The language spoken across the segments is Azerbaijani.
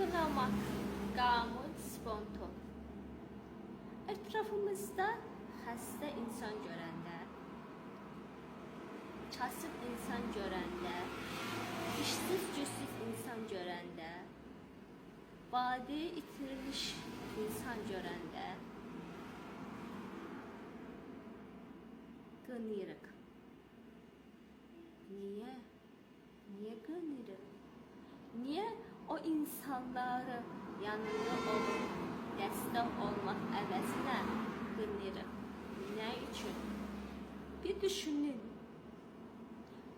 Kınamak, qamut, spontan. Etrafımızda xəstə insan görəndə, kasıb insan görəndə, işsiz güçsüz insan görəndə, vadi itirilmiş insan görəndə qınayırıq. Niye? Niye qınayırıq? Niye o insanları yanında olup destek olmak əvəzinə qınayırıq? Ne için? Bir düşünün.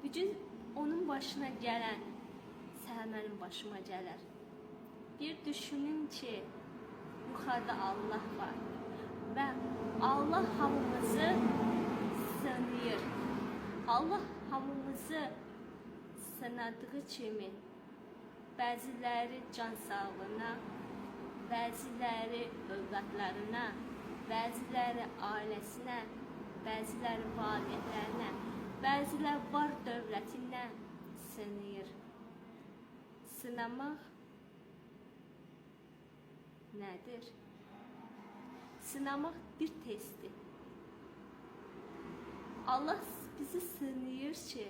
Bütün onun başına gelen Səhəmənin başıma gələr. Bir düşünün ki, yuxarıda Allah var ve Allah hamımızı sınayır. Allah hamımızı sınadığı kimi bəziləri can sağlığına, bəziləri övladlarına, bəziləri ailəsinə, bəziləri valideynlərinə, bəziləri var dövlətinə sınayır. Sınamaq nədir? Sınamaq bir testdir. Allah bizi sınayır ki,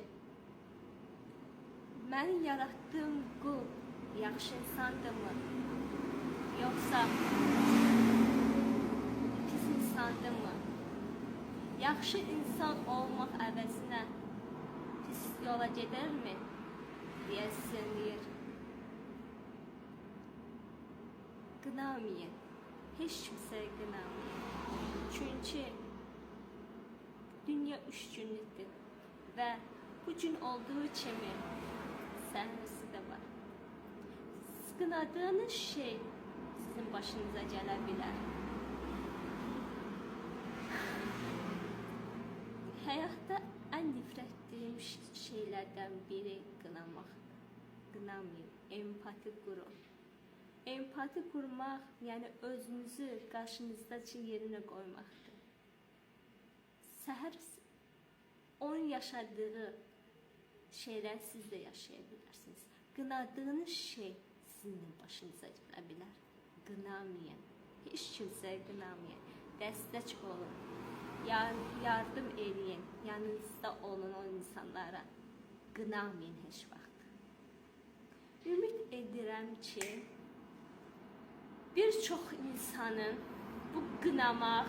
mən yarattığım qul yaxşı insandırmı? Yoxsa pis insandırmı? Yaxşı insan olmaq əvəzinə pis yola gedərmi? Deyə sınayır. Qınamayın. Heç kimsəyə qınamayın. Çünki dünya 3 günlükdür və bu gün olduğu kimi səhnəsi də var. Qınadığınız şey sizin başınıza gələ bilər. Həyatda ən nifrət etdiyim şeylərdən biri qınamaq. Qınamayın, empati qurun. Empati qurmaq, yəni özünüzü qarşınızdakı yerinə qoymaqdır. Səhər onun yaşadığı şeyler siz de yaşayabilirsiniz. Qınadığınız şey sizin başınıza gələ bilər. Qınamayın. Heç kimsəyə qınamayın. Dəstək olun. Yardım edin. Yanınızda olun o insanlara. Qınamayın heç vaxt. Ümid edirəm ki, bir çox insanın bu qınamaq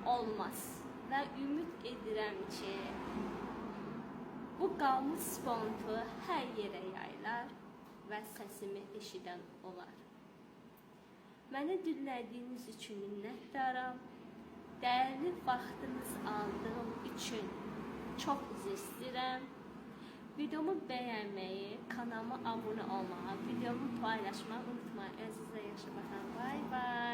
olmaz. Və ümid edirəm ki, bu qamut spontu hər yerə yayılar və səsimi eşidən olar. Məni dinlədiyiniz üçün minnətdaram. Dəyərli vaxtınız aldığım üçün çox üzr istəyirəm. Videomu bəyənməyi, kanalıma abunə olmağı, videomu paylaşmağı unutmayın. Əzizə yaşa baxın. Bye bye.